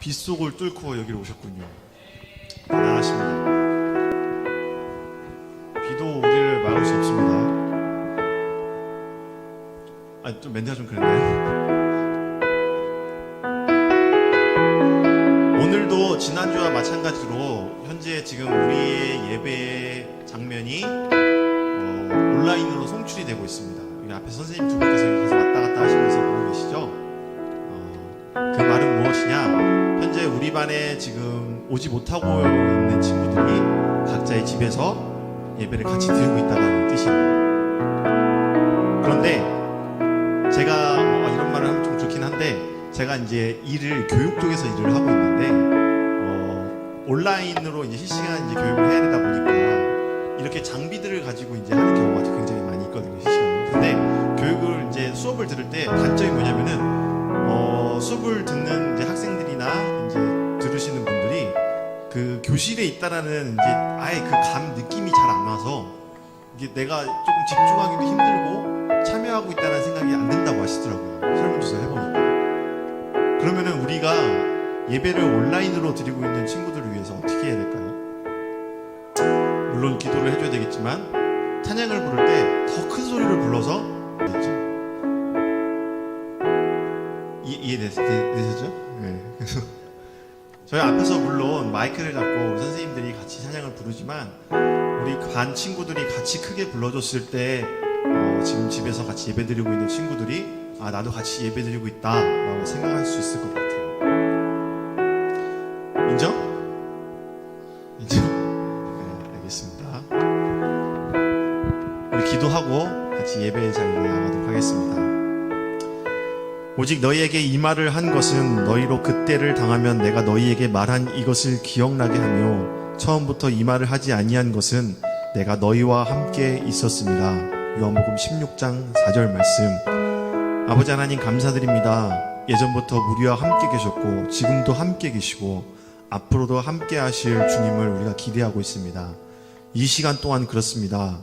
빗속을 뚫고 여기로 오셨군요. 대단하십니다. 비도 우리를 막을 수 없습니다. 좀 멘트가 좀 그랬나요? 오늘도 지난주와 마찬가지로 현재 지금 우리의 예배 장면이 온라인으로 송출이 되고 있습니다. 여기 앞에 선생님 두 분께서 계속 왔다 갔다 하시면서 보고 계시죠? 그 말은 무엇이냐? 현재 우리 반에 지금 오지 못하고 있는 친구들이 각자의 집에서 예배를 같이 드리고 있다는 뜻입니다. 그런데 제가 이런 말을 하면 좀 그렇긴 한데, 제가 이제 교육 쪽에서 일을 하고 있는데, 온라인으로 이제 실시간 이제 교육을 해야 되다 보니까 이렇게 장비들을 가지고 이제 하는 경우가 굉장히 많이 있거든요, 실시간으로. 근데 교육을 이제 수업을 들을 때 단점이 뭐냐면은 수업을 듣는 이제 학생들이나 이제 들으시는 분들이 그 교실에 있다라는 이제 아예 그 느낌이 잘 안 와서 이게 내가 조금 집중하기도 힘들고 참여하고 있다는 생각이 안 든다고 하시더라고요. 설문조사 해보니까. 그러면은 우리가 예배를 온라인으로 드리고 있는 친구들을 위해서 어떻게 해야 될까요? 물론 기도를 해줘야 되겠지만 찬양을 부를 때 더 큰 소리를 불러서 되죠. 이해되셨죠? 네. 그래서 저희 앞에서 물론 마이크를 잡고 선생님들이 같이 찬양을 부르지만 우리 반 친구들이 같이 크게 불러줬을 때 지금 집에서 같이 예배드리고 있는 친구들이 나도 같이 예배드리고 있다 라고 생각할 수 있을 것 같아요. 인정? 인정? 네, 알겠습니다. 우리 기도하고 같이 예배의 자리에 나가도록 하겠습니다. 오직 너희에게 이 말을 한 것은 너희로 그때를 당하면 내가 너희에게 말한 이것을 기억나게 하며 처음부터 이 말을 하지 아니한 것은 내가 너희와 함께 있었습니다. 요한복음 16장 4절 말씀. 아버지 하나님 감사드립니다. 예전부터 우리와 함께 계셨고 지금도 함께 계시고 앞으로도 함께 하실 주님을 우리가 기대하고 있습니다. 이 시간 동안 그렇습니다.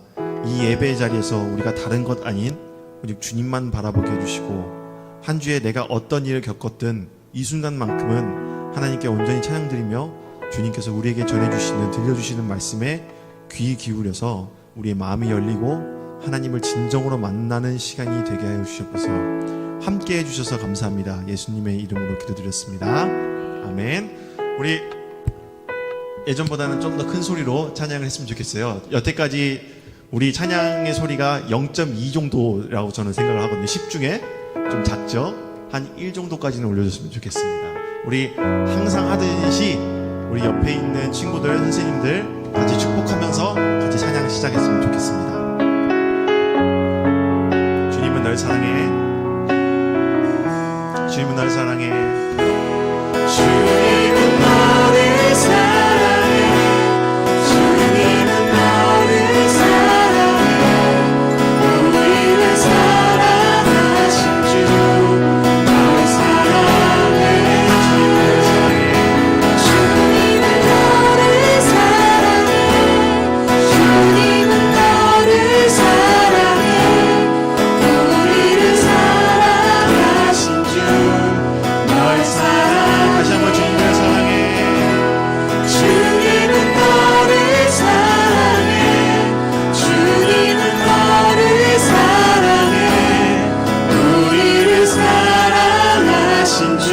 이 예배의 자리에서 우리가 다른 것 아닌 오직 주님만 바라보게 해주시고 한 주에 내가 어떤 일을 겪었든 이 순간만큼은 하나님께 온전히 찬양드리며 주님께서 우리에게 전해주시는 들려주시는 말씀에 귀 기울여서 우리의 마음이 열리고 하나님을 진정으로 만나는 시간이 되게 하여 주시옵소서. 함께 해주셔서 감사합니다. 예수님의 이름으로 기도드렸습니다. 아멘. 우리 예전보다는 좀 더 큰 소리로 찬양을 했으면 좋겠어요. 여태까지 우리 찬양의 소리가 0.2 정도라고 저는 생각을 하거든요. 10 중에 좀 작죠? 한 1 정도까지는 올려줬으면 좋겠습니다. 우리 항상 하듯이 우리 옆에 있는 친구들, 선생님들 같이 축복하면서 같이 찬양 시작했으면 좋겠습니다. 주님은 널 사랑해. 주님은 널 사랑해. 주님은 너를 사랑해. 주님은 너를 사랑해. 우리를 사랑하신 주 널 사랑해. 주님은 너를 사랑해. 주님은 너를 사랑해. 우리를 사랑하신 주 널 사랑해. 다시 한번 주님을 사랑해. 주님은 너를 사랑해. 주님은 너를 사랑해. 우리를 사랑하신 주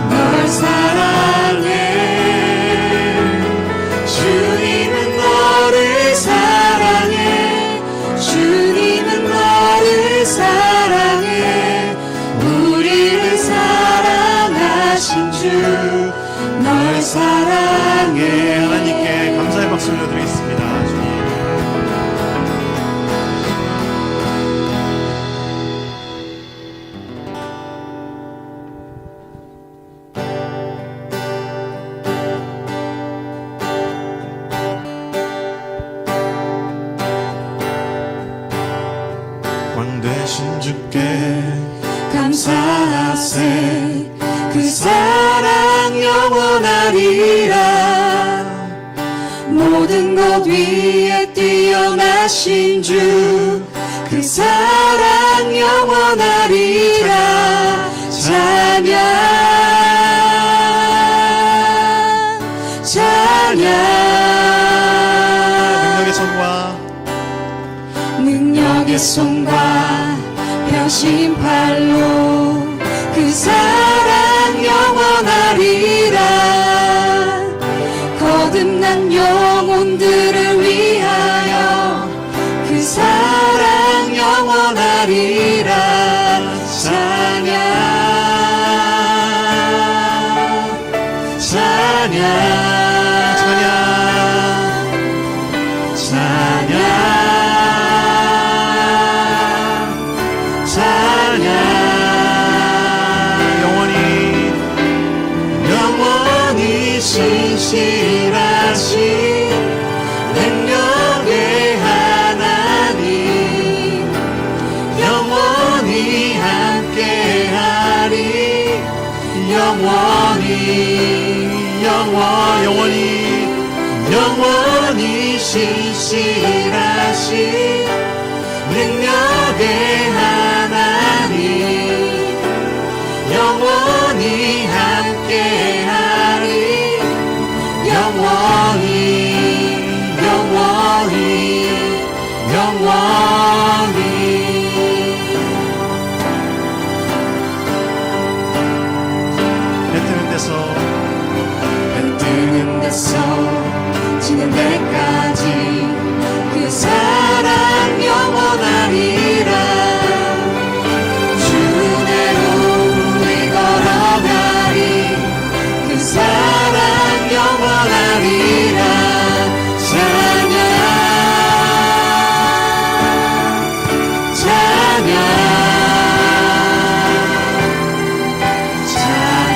널 사랑해. 주님은 너를 사랑해. 주님은 너를 사랑해. 우리를 사랑하신 주 널 사랑해. 하나님께 감사의 박수 올려드리겠습니다. 주님. 왕 되신 주께 감사하세. 그 사랑 영원하리라. 모든 것 위에 뛰어나신 주 그 사랑 영원하리라. 찬양 손과 펴신 팔로 그 사랑 영원하리라. 거듭난 영혼들을 위하여 그 사랑 영원하리라. 찬양 찬양 찬양 찬양 찬양 영원히 신실하신 능력의 하나님 영원히 함께하리. 영원히 신실하신 능력의 하나님 영원히 함께하리. 영원히 배 뜨는 데서 지는 데까지 그 사랑 영원하리라. 주 은혜로 우리 걸어가리. 그 사랑 영원하리라. 찬양 찬양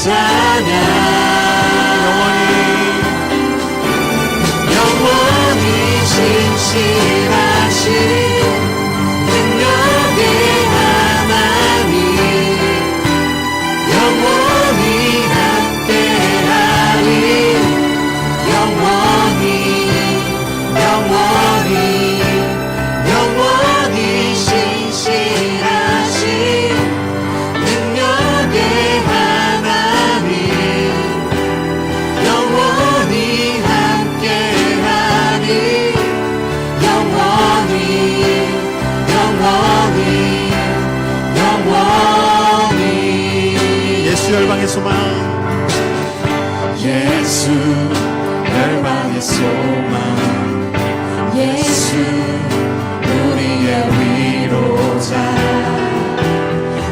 찬양 영원히 신실하신 능력의 하나님 영원히 함께하리. 영원히 신실하신 능력의 하나님 영원히 함께하리. 영원히 예수 열방의 소망 예수 열방의 소망 예수 우리의 위로자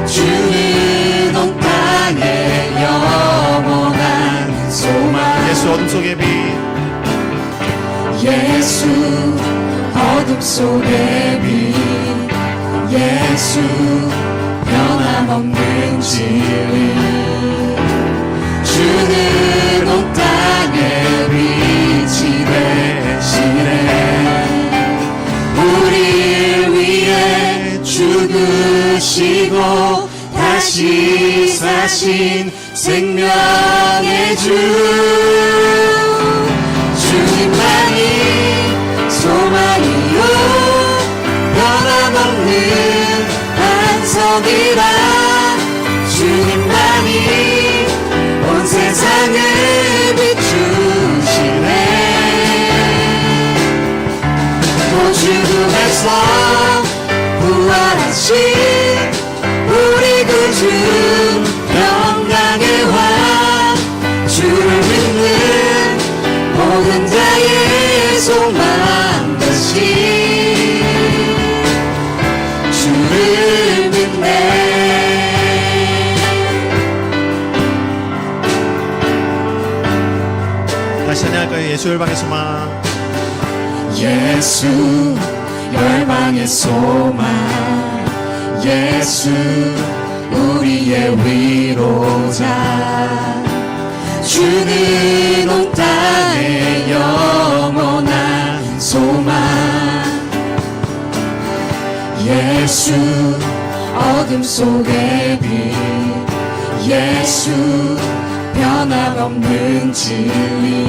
주는 온 땅의 영원한 소망. 예수 어둠 속의 빛 예수 어둠 속의 빛 예수 변함없는 진리 주는 온 땅의 빛이 되시네. 우리를 위해 죽으시고 다시 사신 생명의 주 주님만이 소망이요 변함없는 반석이라. 주님만이 온 세상을 비추시네. 또 죽음에서 부활하신 우리 구주 영광의 왕 주를 믿는 모든 자의 소망 되신 주를 믿네. 다시 찬양할까요? 예수 열방의 소망 예수 열방의 소망 예수 우리의 위로자 주는 온 땅의 영원한 소망. 예수 어둠 속의 빛 예수 변함없는 진리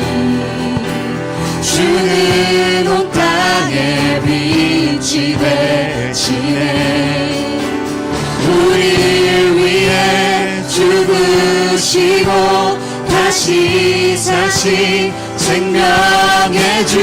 주는 온 땅의 빛이 되시네. 우리를 위해 죽으시고 다시 사신 생명의 주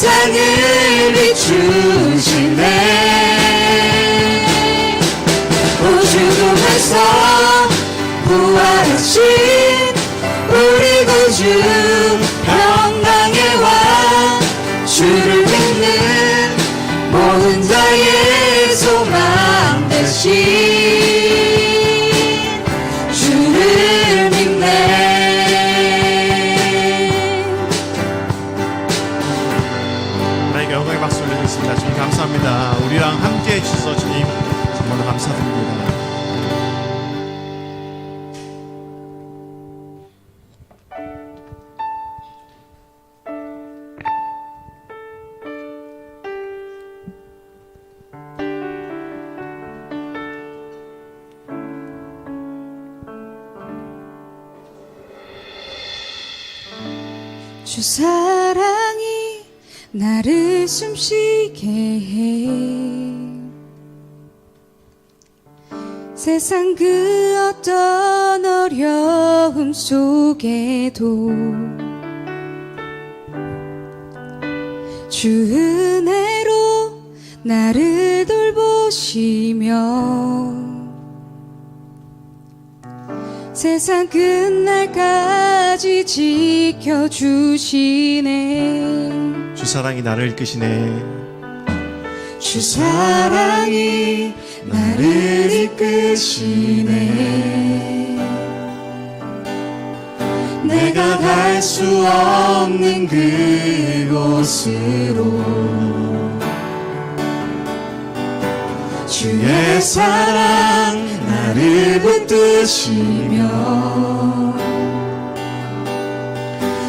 세상을 비추시네 우주동에서 부활하신 우리 구주 평강의 왕 주를 믿는 모든 자의 소망 되신 주를 믿네 하나님께 영광의 박수 올려드리겠습니다. 주님 감사합니다. 우리랑 함께 해주셔서 주님 정말로 감사드립니다. 주 사랑이 나를 숨쉬게 해 세상 그 어떤 어려움 속에도 주 은혜로 나를 돌보시며 세상 끝날까지 지켜주시네 주 사랑이 나를 이끄시네 주 사랑이 나를 이끄시네 내가 갈 수 없는 그곳으로 주의 사랑 나를 붙드시며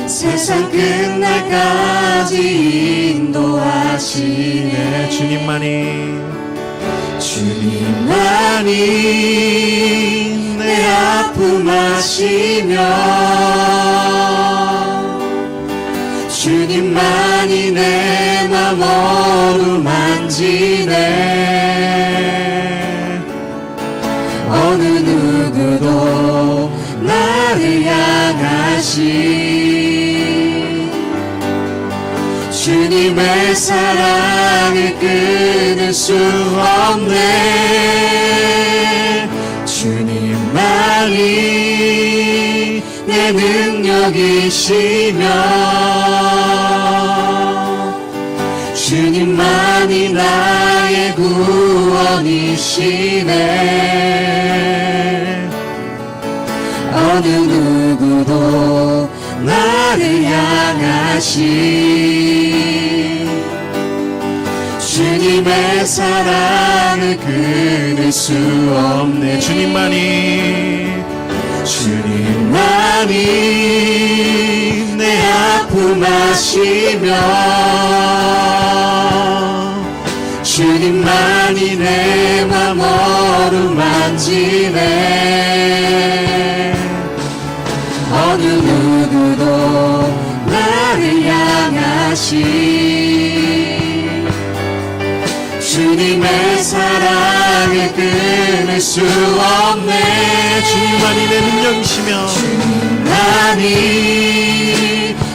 세상 끝날까지 인도하시네 주님만이 내 아픔 아시며 주님만이 내 맘 어루만지네 어느 누구도 나를 향하신 주님의 사랑을 끊을 수 없네 주님만이 내 능력이시며 주님만이 나의 구원이시네 어느 누구도 나를 향하신 주님의 사랑을 끊을 수 없네 주님만이 내 아픔 아시며 주님만이 내 맘 어루만지네 어느 누구도 나를 향하신 주님의 사랑을 끊을 수 없네 주님만이 내 능력이시며 주님만이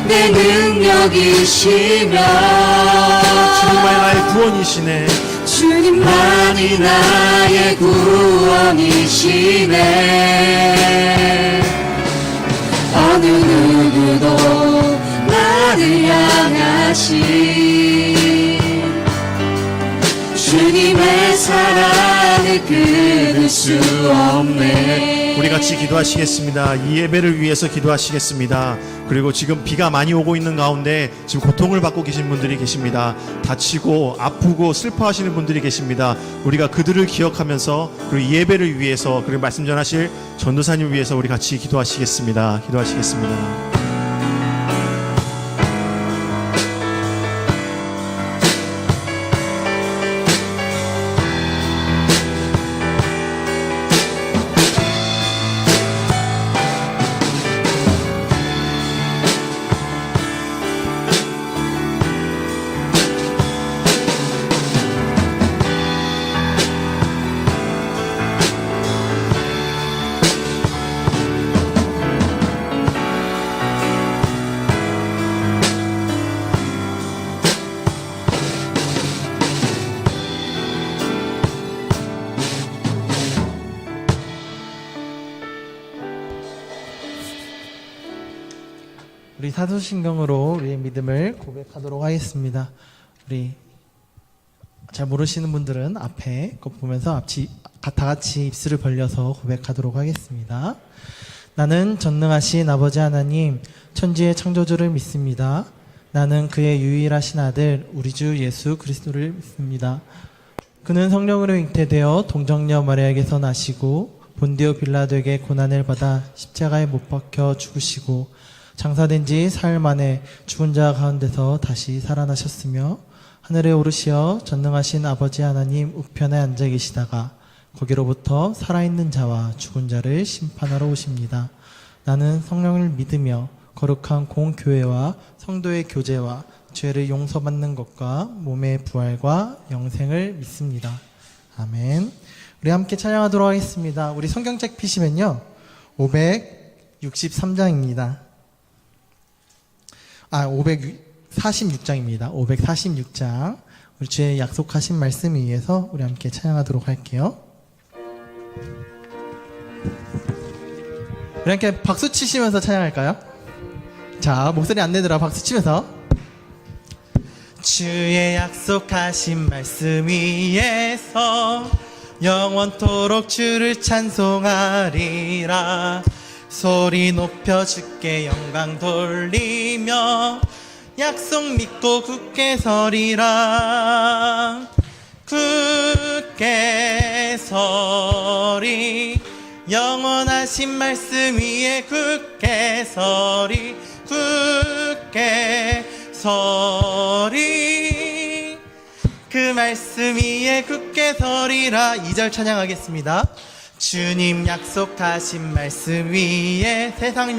내 능력이시며 주님만이 나의 구원이시네 주님만이 나의 구원이시네 어느 누구도 나를 향하신 주님의 사랑을 끊을 수 없네 우리 같이 기도하시겠습니다. 이 예배를 위해서 기도하시겠습니다. 그리고 지금 비가 많이 오고 있는 가운데 지금 고통을 받고 계신 분들이 계십니다. 다치고 아프고 슬퍼하시는 분들이 계십니다. 우리가 그들을 기억하면서 그리고 이 예배를 위해서 그리고 말씀 전하실 전도사님을 위해서 우리 같이 기도하시겠습니다. 기도하시겠습니다. 우리 사도신경으로 우리의 믿음을 고백하도록 하겠습니다. 우리 잘 모르시는 분들은 앞에 거 보면서 다 같이 입술을 벌려서 고백하도록 하겠습니다. 나는 전능하신 아버지 하나님, 천지의 창조주를 믿습니다. 나는 그의 유일하신 아들, 우리 주 예수 그리스도를 믿습니다. 그는 성령으로 잉태되어 동정녀 마리아에게서 나시고 본디오 빌라도에게 고난을 받아 십자가에 못 박혀 죽으시고 장사된 지 사흘 만에 죽은 자 가운데서 다시 살아나셨으며 하늘에 오르시어 전능하신 아버지 하나님 우편에 앉아 계시다가 거기로부터 살아있는 자와 죽은 자를 심판하러 오십니다. 나는 성령을 믿으며 거룩한 공교회와 성도의 교제와 죄를 용서받는 것과 몸의 부활과 영생을 믿습니다. 아멘. 우리 함께 찬양하도록 하겠습니다. 우리 성경책 피시면요 563장입니다. 546장입니다. 546장. 우리 주의 약속하신 말씀에 의해서 우리 함께 찬양하도록 할게요. 우리 함께 박수 치시면서 찬양할까요? 자, 목소리 안 내더라. 박수 치면서. 주의 약속하신 말씀 위에서 영원토록 주를 찬송하리라. 소리 높여 주께 영광 돌리며 약속 믿고 굳게 서리라. 굳게 서리 영원하신 말씀 위에 굳게 서리 굳게 서리 그 말씀 위에 굳게 서리라. 2절 찬양하겠습니다. 주님 약속하신 말씀 위에 세상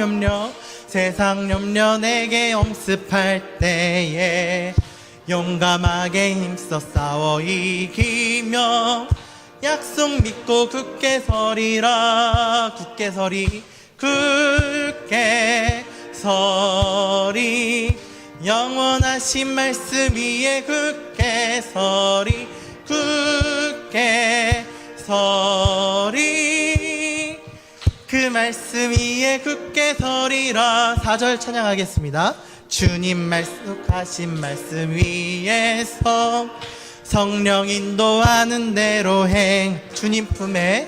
염려 내게 엄습할 때에 용감하게 힘써 싸워 이기며 약속 믿고 굳게 서리라. 굳게 서리 굳게 서리 영원하신 말씀 위에 굳게 서리 굳게 서리 그 말씀 위에 굳게 서리라. 4절 찬양하겠습니다. 주님 약속하신 말씀 위에서 성령 인도하는 대로 주님 품에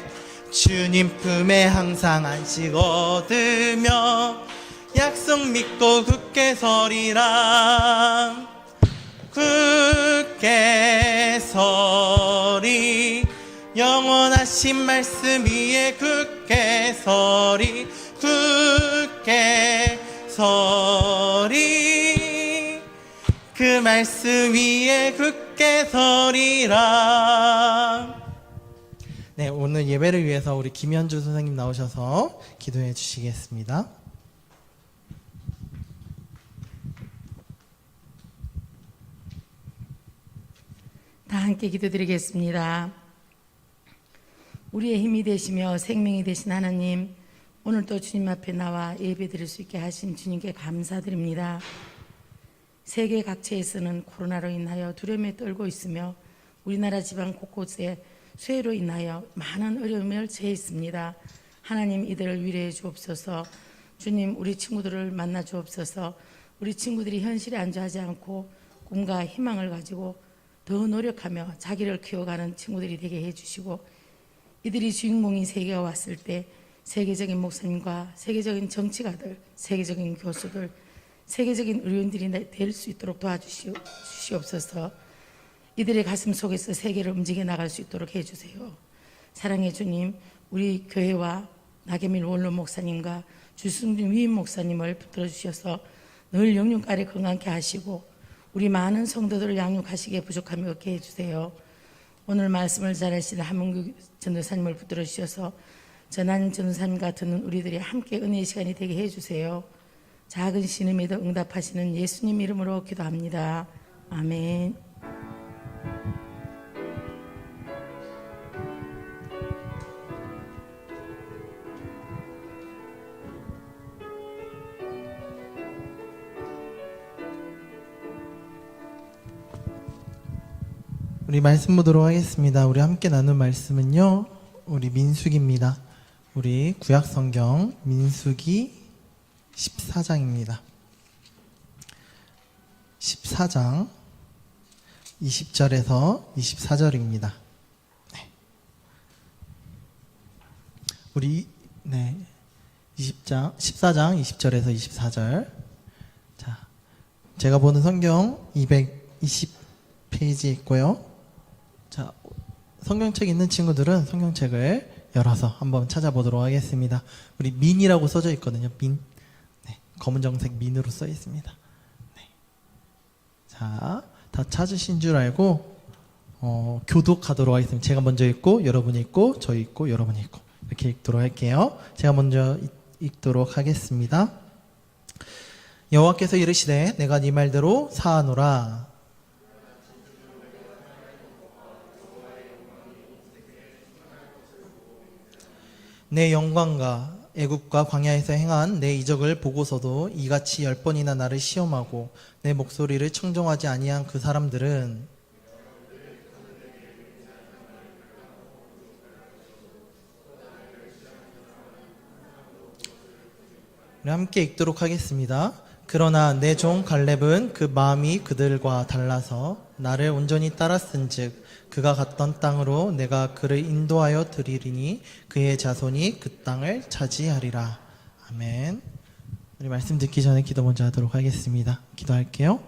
항상 안식 얻으며 약속 믿고 굳게 서리라. 굳게 서리 영원하신 말씀 위에 굳게 서리 굳게 서리 그 말씀 위에 굳게 서리라. 네, 오늘 예배를 위해서 우리 김현주 선생님 나오셔서 기도해 주시겠습니다. 다 함께 기도드리겠습니다. 우리의 힘이 되시며 생명이 되신 하나님, 오늘 또 주님 앞에 나와 예배 드릴 수 있게 하신 주님께 감사드립니다. 세계 각지에서는 코로나로 인하여 두려움에 떨고 있으며 우리나라 지방 곳곳에 수해로 인하여 많은 어려움을 처해 있습니다. 하나님, 이들을 위로해 주옵소서. 주님, 우리 친구들을 만나 주옵소서. 우리 친구들이 현실에 안주하지 않고 꿈과 희망을 가지고 더 노력하며 자기를 키워가는 친구들이 되게 해주시고, 이들이 주인공인 세계가 왔을 때 세계적인 목사님과 세계적인 정치가들, 세계적인 교수들, 세계적인 의료인들이 될 수 있도록 도와주시옵소서. 이들의 가슴 속에서 세계를 움직여 나갈 수 있도록 해주세요. 사랑의 주님, 우리 교회와 나계밀 원로 목사님과 주승준 위임 목사님을 붙들어 주셔서 늘 영육간에 건강케 하시고 우리 많은 성도들을 양육하시기에 부족함이 없게 해주세요. 오늘 말씀을 잘하시는 한문규 전도사님을 붙들어 주셔서 전한 전도사님과 듣는 우리들이 함께 은혜의 시간이 되게 해주세요. 작은 신음에도 응답하시는 예수님 이름으로 기도합니다. 아멘. 우리 말씀 보도록 하겠습니다. 우리 함께 나눈 말씀은요, 우리 민수기입니다. 우리 구약성경 민수기 14장입니다. 14장 20절에서 24절입니다. 우리 14장 20절에서 24절. 자, 제가 보는 성경 220페이지에 있고요. 자, 성경책 있는 친구들은 성경책을 열어서 한번 찾아보도록 하겠습니다. 우리 민이라고 써져 있거든요. 민. 검은정색 민으로 써 있습니다. 자, 다 찾으신 줄 알고 교독하도록 하겠습니다. 제가 먼저 읽고 여러분이 읽고 저희 읽고 여러분이 읽고 이렇게 읽도록 할게요. 제가 먼저 읽도록 하겠습니다. 여호와께서 이르시되 내가 네 말대로 사하노라. 내 영광과 애굽과 광야에서 행한 내 이적을 보고서도 이같이 10번이나 나를 시험하고 내 목소리를 청종하지 아니한 그 사람들은 함께 읽도록 하겠습니다. 그러나 내 종 갈렙은 그 마음이 그들과 달라서 나를 온전히 따랐은즉 그가 갔던 땅으로 내가 그를 인도하여 드리리니 그의 자손이 그 땅을 차지하리라. 아멘. 우리 말씀 듣기 전에 기도 먼저 하도록 하겠습니다. 기도할게요.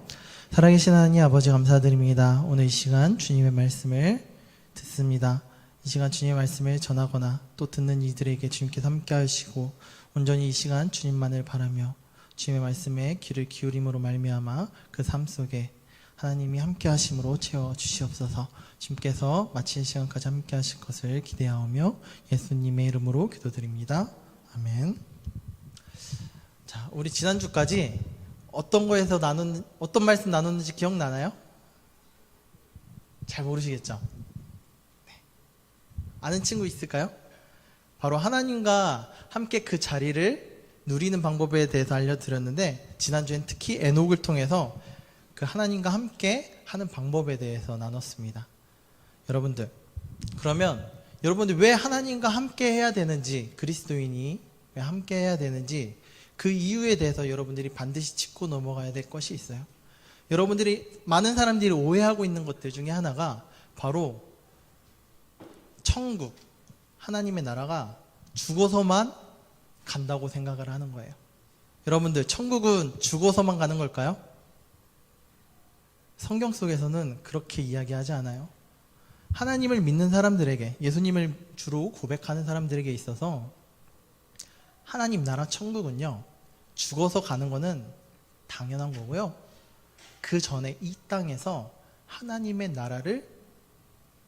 살아계신 하나님 아버지 감사드립니다. 오늘 이 시간 주님의 말씀을 듣습니다. 이 시간 주님의 말씀을 전하거나 또 듣는 이들에게 주님께서 함께 하시고 온전히 이 시간 주님만을 바라며 주님의 말씀에 귀를 기울임으로 말미암아 그 삶 속에 하나님이 함께 하심으로 채워 주시옵소서. 주님께서 마칠 시간까지 함께 하실 것을 기대하오며 예수님의 이름으로 기도드립니다. 아멘. 자, 우리 지난주까지 어떤 말씀 나눴는지 기억나나요? 잘 모르시겠죠? 네. 아는 친구 있을까요? 바로 하나님과 함께 그 자리를 누리는 방법에 대해서 알려드렸는데 지난주엔 특히 에녹을 통해서 그 하나님과 함께 하는 방법에 대해서 나눴습니다. 여러분들, 그러면 여러분들 왜 하나님과 함께 해야 되는지, 그리스도인이 왜 함께 해야 되는지 그 이유에 대해서 여러분들이 반드시 짚고 넘어가야 될 것이 있어요. 많은 사람들이 오해하고 있는 것들 중에 하나가 바로 천국, 하나님의 나라가 죽어서만 간다고 생각을 하는 거예요. 여러분들, 천국은 죽어서만 가는 걸까요? 성경 속에서는 그렇게 이야기하지 않아요. 하나님을 믿는 사람들에게, 예수님을 주로 고백하는 사람들에게 있어서 하나님 나라 천국은요, 죽어서 가는 거는 당연한 거고요. 그 전에 이 땅에서 하나님의 나라를,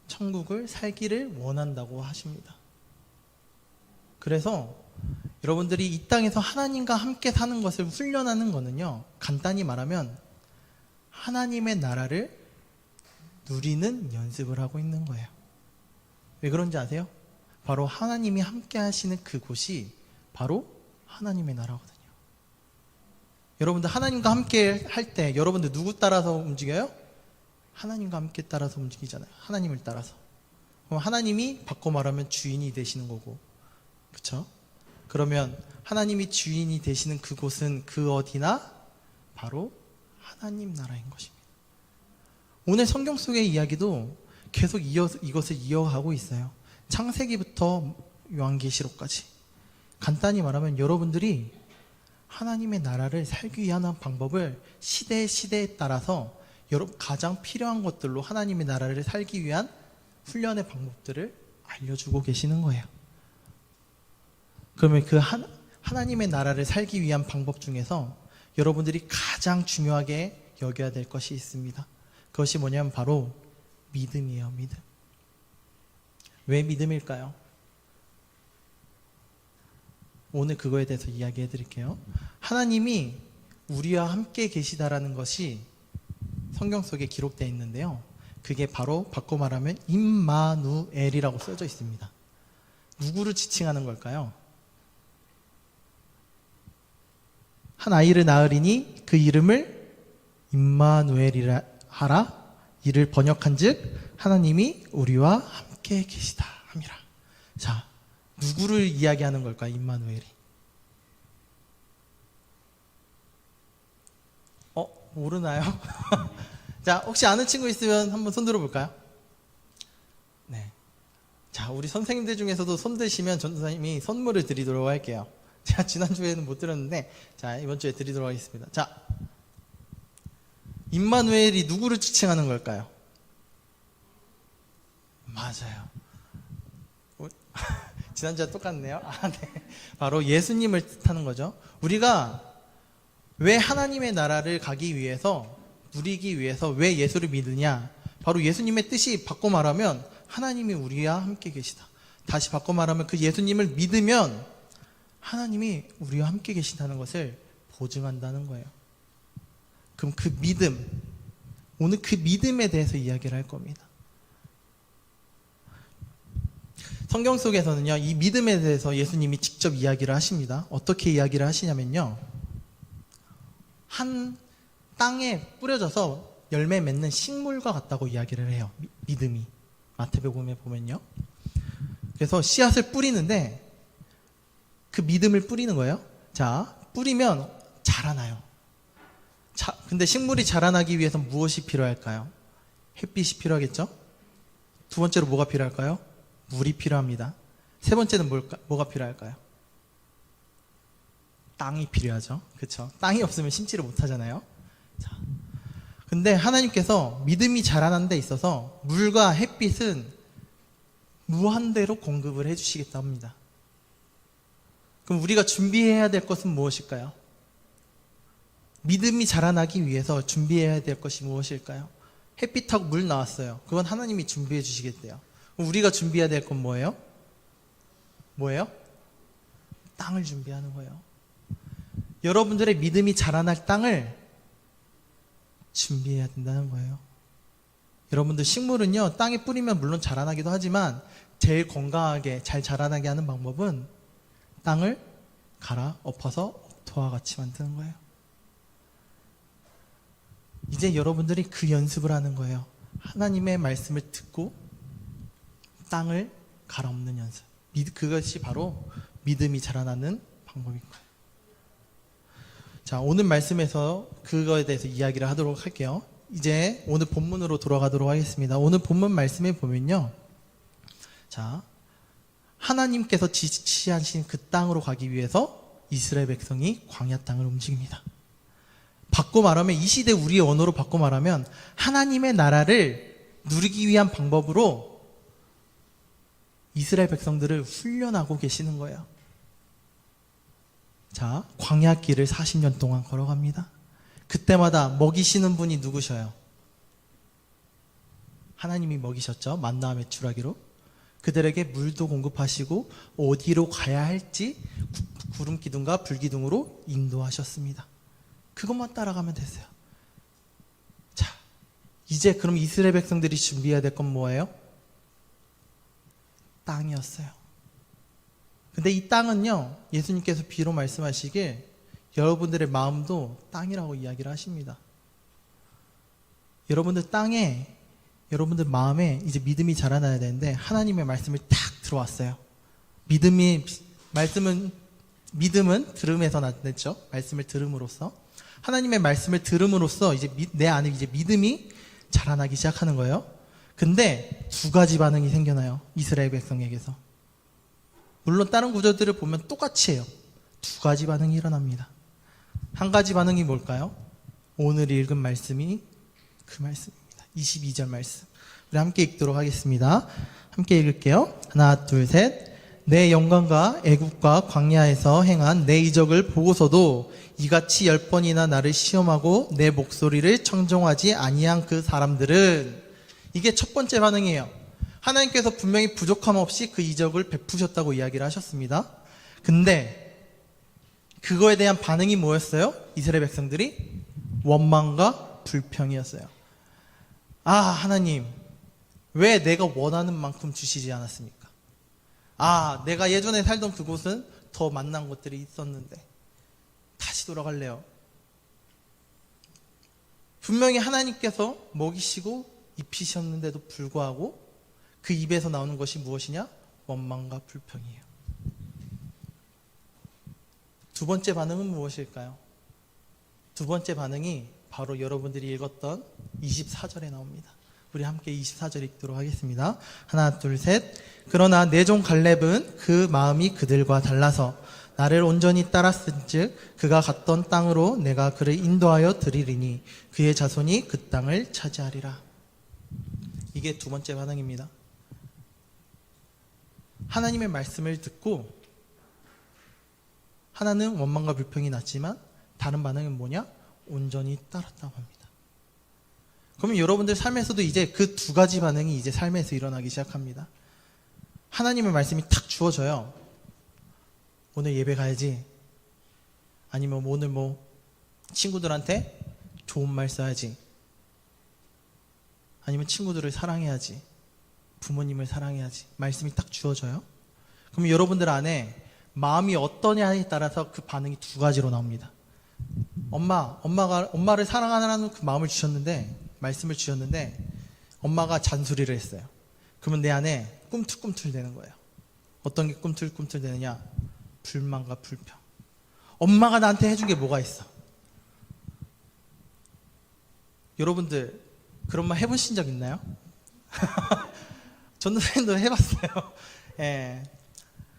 천국을 살기를 원한다고 하십니다. 그래서 여러분들이 이 땅에서 하나님과 함께 사는 것을 훈련하는 거는요, 간단히 말하면 하나님의 나라를 누리는 연습을 하고 있는 거예요. 왜 그런지 아세요? 바로 하나님이 함께 하시는 그곳이 바로 하나님의 나라거든요. 여러분들 하나님과 함께 할 때 여러분들 누구 따라서 움직여요? 하나님과 함께 따라서 움직이잖아요. 하나님을 따라서. 그럼 하나님이 바꿔 말하면 주인이 되시는 거고, 그렇죠? 그러면 하나님이 주인이 되시는 그곳은 그 어디나 바로 하나님 나라인 것입니다. 오늘 성경 속의 이야기도 계속 이것을 이어가고 있어요. 창세기부터 요한계시록까지. 간단히 말하면 여러분들이 하나님의 나라를 살기 위한 방법을 시대에 따라서 가장 필요한 것들로 하나님의 나라를 살기 위한 훈련의 방법들을 알려주고 계시는 거예요. 그러면 그 하나님의 나라를 살기 위한 방법 중에서 여러분들이 가장 중요하게 여겨야 될 것이 있습니다. 그것이 뭐냐면 바로 믿음이에요. 믿음. 왜 믿음일까요? 오늘 그거에 대해서 이야기해 드릴게요. 하나님이 우리와 함께 계시다라는 것이 성경 속에 기록되어 있는데요. 그게 바로 바꿔 말하면 임마누엘이라고 써져 있습니다. 누구를 지칭하는 걸까요? 한 아이를 낳으리니 그 이름을 임마누엘이라 하라. 이를 번역한즉 하나님이 우리와 함께 계시다 함이라. 자, 누구를 이야기하는 걸까요? 임마누엘이. 모르나요? 자, 혹시 아는 친구 있으면 한번 손 들어볼까요? 네. 자, 우리 선생님들 중에서도 손 드시면 전도사님이 선물을 드리도록 할게요. 제가 지난주에는 못 드렸는데, 자, 이번 주에 드리도록 하겠습니다. 자, 임마누엘이 누구를 지칭하는 걸까요? 맞아요. 지난주와 똑같네요. 아, 네. 바로 예수님을 뜻하는 거죠. 우리가 왜 하나님의 나라를 가기 위해서, 누리기 위해서 왜 예수를 믿느냐? 바로 예수님의 뜻이 바꿔 말하면 하나님이 우리와 함께 계시다. 다시 바꿔 말하면 그 예수님을 믿으면 하나님이 우리와 함께 계신다는 것을 보증한다는 거예요. 그럼 그 믿음, 오늘 그 믿음에 대해서 이야기를 할 겁니다. 성경 속에서는요, 이 믿음에 대해서 예수님이 직접 이야기를 하십니다. 어떻게 이야기를 하시냐면요, 한 땅에 뿌려져서 열매 맺는 식물과 같다고 이야기를 해요. 믿음이. 마태복음에 보면요. 그래서 씨앗을 뿌리는데 그 믿음을 뿌리는 거예요. 자, 뿌리면 자라나요. 자, 근데 식물이 자라나기 위해서 무엇이 필요할까요? 햇빛이 필요하겠죠? 두 번째로 뭐가 필요할까요? 물이 필요합니다. 세 번째는 뭐가 필요할까요? 땅이 필요하죠. 그렇죠? 땅이 없으면 심지를 못하잖아요. 자, 근데 하나님께서 믿음이 자라는 데 있어서 물과 햇빛은 무한대로 공급을 해주시겠다 합니다. 그럼 우리가 준비해야 될 것은 무엇일까요? 믿음이 자라나기 위해서 준비해야 될 것이 무엇일까요? 햇빛하고 물 나왔어요. 그건 하나님이 준비해 주시겠대요. 그럼 우리가 준비해야 될 건 뭐예요? 뭐예요? 땅을 준비하는 거예요. 여러분들의 믿음이 자라날 땅을 준비해야 된다는 거예요. 여러분들 식물은요, 땅에 뿌리면 물론 자라나기도 하지만 제일 건강하게 잘 자라나게 하는 방법은 땅을 갈아 엎어서 옥토와 같이 만드는 거예요. 이제 여러분들이 그 연습을 하는 거예요. 하나님의 말씀을 듣고 땅을 갈아엎는 연습. 그것이 바로 믿음이 자라나는 방법인 거예요. 자, 오늘 말씀에서 그거에 대해서 이야기를 하도록 할게요. 이제 오늘 본문으로 돌아가도록 하겠습니다. 오늘 본문 말씀에 보면요, 자, 하나님께서 지시하신 그 땅으로 가기 위해서 이스라엘 백성이 광야 땅을 움직입니다. 바꿔 말하면, 이 시대 우리의 언어로 바꿔 말하면 하나님의 나라를 누리기 위한 방법으로 이스라엘 백성들을 훈련하고 계시는 거예요. 자, 광야길을 40년 동안 걸어갑니다. 그때마다 먹이시는 분이 누구셔요? 하나님이 먹이셨죠. 만나와 메추라기로. 그들에게 물도 공급하시고 어디로 가야 할지 구름 기둥과 불 기둥으로 인도하셨습니다. 그것만 따라가면 됐어요. 자, 이제 그럼 이스라엘 백성들이 준비해야 될 건 뭐예요? 땅이었어요. 근데 이 땅은요, 예수님께서 비로 말씀하시길 여러분들의 마음도 땅이라고 이야기를 하십니다. 여러분들 땅에, 여러분들 마음에 이제 믿음이 자라나야 되는데 하나님의 말씀을 딱 들어왔어요. 믿음은 들음에서 났죠. 말씀을 들음으로써, 하나님의 말씀을 들음으로써 이제 내 안에 이제 믿음이 자라나기 시작하는 거예요. 근데 두 가지 반응이 생겨나요. 이스라엘 백성에게서. 물론 다른 구절들을 보면 똑같이 해요. 두 가지 반응이 일어납니다. 한 가지 반응이 뭘까요? 오늘 읽은 말씀이 그 말씀입니다. 22절 말씀. 우리 함께 읽도록 하겠습니다. 함께 읽을게요. 하나, 둘, 셋. 내 영광과 애국과 광야에서 행한 내 이적을 보고서도 이같이 10번이나 나를 시험하고 내 목소리를 청종하지 아니한 그 사람들은, 이게 첫 번째 반응이에요. 하나님께서 분명히 부족함 없이 그 이적을 베푸셨다고 이야기를 하셨습니다. 근데 그거에 대한 반응이 뭐였어요? 이스라엘 백성들이 원망과 불평이었어요. 아, 하나님, 왜 내가 원하는 만큼 주시지 않았습니까? 아, 내가 예전에 살던 그곳은 더 만난 것들이 있었는데 다시 돌아갈래요. 분명히 하나님께서 먹이시고 입히셨는데도 불구하고 그 입에서 나오는 것이 무엇이냐? 원망과 불평이에요. 두 번째 반응은 무엇일까요? 두 번째 반응이 바로 여러분들이 읽었던 24절에 나옵니다. 우리 함께 24절 읽도록 하겠습니다. 하나, 둘, 셋. 그러나 내 종 갈렙은 그 마음이 그들과 달라서 나를 온전히 따랐은즉 그가 갔던 땅으로 내가 그를 인도하여 드리리니 그의 자손이 그 땅을 차지하리라. 이게 두 번째 반응입니다. 하나님의 말씀을 듣고 하나는 원망과 불평이 났지만 다른 반응은 뭐냐? 온전히 따랐다고 합니다. 그러면 여러분들 삶에서도 이제 그 두 가지 반응이 이제 삶에서 일어나기 시작합니다. 하나님의 말씀이 탁 주어져요. 오늘 예배 가야지. 아니면 오늘 친구들한테 좋은 말 써야지. 아니면 친구들을 사랑해야지. 부모님을 사랑해야지. 말씀이 딱 주어져요. 그럼 여러분들 안에 마음이 어떠냐에 따라서 그 반응이 두 가지로 나옵니다. 엄마를 사랑하라는 그 마음을 주셨는데, 말씀을 주셨는데 엄마가 잔소리를 했어요. 그러면 내 안에 꿈틀꿈틀 되는 거예요. 어떤 게 꿈틀꿈틀 되느냐? 불만과 불평. 엄마가 나한테 해준 게 뭐가 있어? 여러분들 그런 말 해보신 적 있나요? 전도사님도 해봤어요. 예.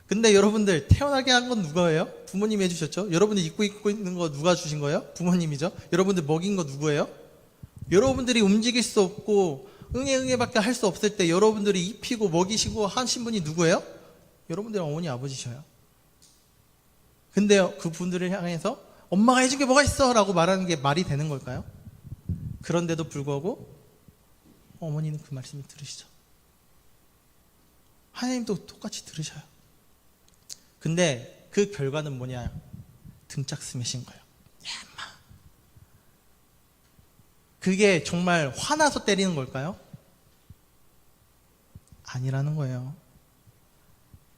근데 여러분들 태어나게 한 건 누구예요? 부모님이 해주셨죠? 여러분들 입고 있는 거 누가 주신 거예요? 부모님이죠? 여러분들 먹인 거 누구예요? 여러분들이 움직일 수 없고 응애밖에 할 수 없을 때 여러분들이 입히고 먹이시고 하신 분이 누구예요? 여러분들 어머니 아버지셔요. 근데 그 분들을 향해서 엄마가 해준 게 뭐가 있어? 라고 말하는 게 말이 되는 걸까요? 그런데도 불구하고 어머니는 그 말씀을 들으시죠. 하나님도 똑같이 들으셔요. 근데 그 결과는 뭐냐? 등짝 스매신 거예요. 야, 인마. 그게 정말 화나서 때리는 걸까요? 아니라는 거예요.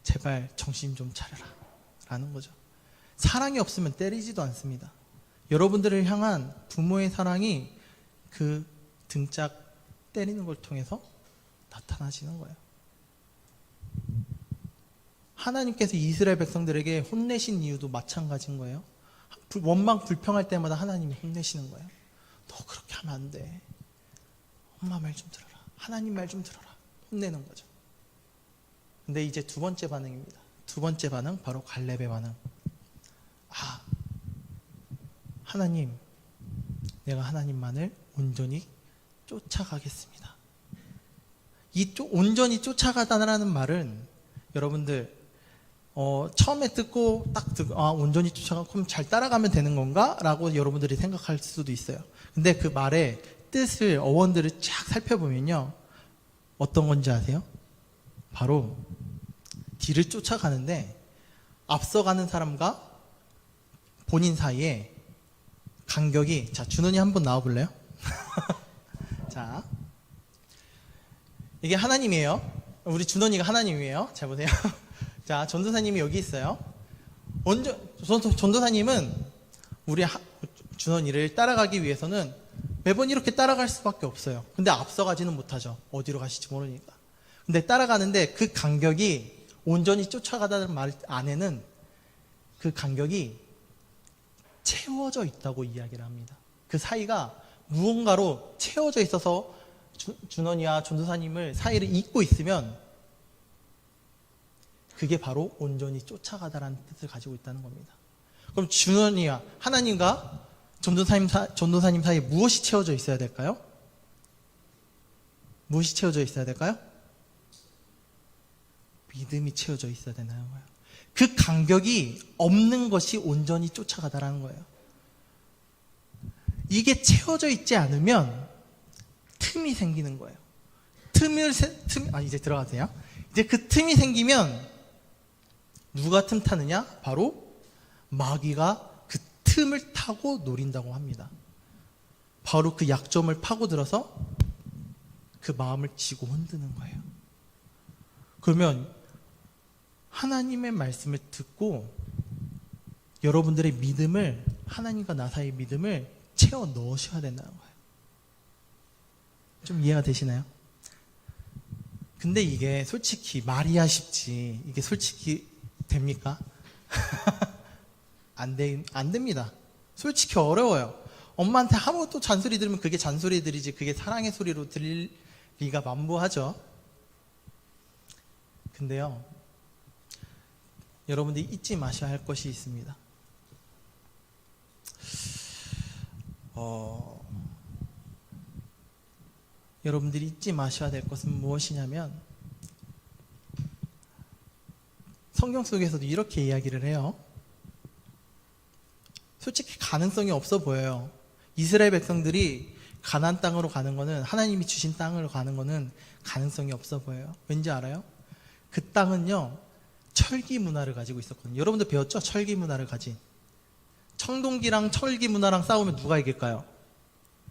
제발 정신 좀 차려라 라는 거죠. 사랑이 없으면 때리지도 않습니다. 여러분들을 향한 부모의 사랑이 그 등짝 때리는 걸 통해서 나타나시는 거예요. 하나님께서 이스라엘 백성들에게 혼내신 이유도 마찬가지인 거예요. 원망 불평할 때마다 하나님이 혼내시는 거예요. 너 그렇게 하면 안 돼. 엄마 말 좀 들어라. 하나님 말 좀 들어라. 혼내는 거죠. 근데 이제 두 번째 반응입니다. 두 번째 반응, 바로 갈렙의 반응. 하나님, 내가 하나님만을 온전히 쫓아가겠습니다. 이 온전히 쫓아가다라는 말은 여러분들 처음에 듣고 온전히 쫓아가고 그럼 잘 따라가면 되는 건가? 라고 여러분들이 생각할 수도 있어요. 근데 그 말의 뜻을, 어원들을 쫙 살펴보면요, 어떤 건지 아세요? 바로 뒤를 쫓아가는데 앞서가는 사람과 본인 사이에 간격이, 자, 준원이 한번 나와볼래요? 자, 이게 하나님이에요. 우리 준원이가 하나님이에요. 잘 보세요. 자, 전도사님이 여기 있어요. 전도사님은 우리 준원이를 따라가기 위해서는 매번 이렇게 따라갈 수밖에 없어요. 근데 앞서가지는 못하죠. 어디로 가실지 모르니까. 근데 따라가는데 그 간격이, 온전히 쫓아가다는 말 안에는 그 간격이 채워져 있다고 이야기를 합니다. 그 사이가 무언가로 채워져 있어서 준원이와 전도사님을 사이를 잇고 있으면 그게 바로 온전히 쫓아가다라는 뜻을 가지고 있다는 겁니다. 그럼 준원이와 하나님과 전도사님 사이에 무엇이 채워져 있어야 될까요? 무엇이 채워져 있어야 될까요? 믿음이 채워져 있어야 되나요? 그 간격이 없는 것이 온전히 쫓아가다라는 거예요. 이게 채워져 있지 않으면 틈이 생기는 거예요. 이제 들어가세요. 이제 그 틈이 생기면 누가 틈 타느냐? 바로 마귀가 그 틈을 타고 노린다고 합니다. 바로 그 약점을 파고들어서 그 마음을 쥐고 흔드는 거예요. 그러면 하나님의 말씀을 듣고 여러분들의 믿음을, 하나님과 나 사이의 믿음을 채워 넣으셔야 된다는 거예요. 좀 이해가 되시나요? 근데 이게 솔직히 말이야 쉽지, 이게 솔직히 됩니까? 안 됩니다. 솔직히 어려워요. 엄마한테 아무것도 잔소리 들으면 그게 잔소리들이지 그게 사랑의 소리로 들릴 리가 만무하죠. 근데요, 여러분들이 잊지 마셔야 할 것이 있습니다. 여러분들이 잊지 마셔야 될 것은 무엇이냐면 성경 속에서도 이렇게 이야기를 해요. 솔직히 가능성이 없어 보여요. 이스라엘 백성들이 가나안 땅으로 가는 거는, 하나님이 주신 땅으로 가는 거는 가능성이 없어 보여요. 왠지 알아요? 그 땅은요, 철기 문화를 가지고 있었거든요. 여러분들 배웠죠? 철기 문화를 가진. 청동기랑 철기 문화랑 싸우면 누가 이길까요?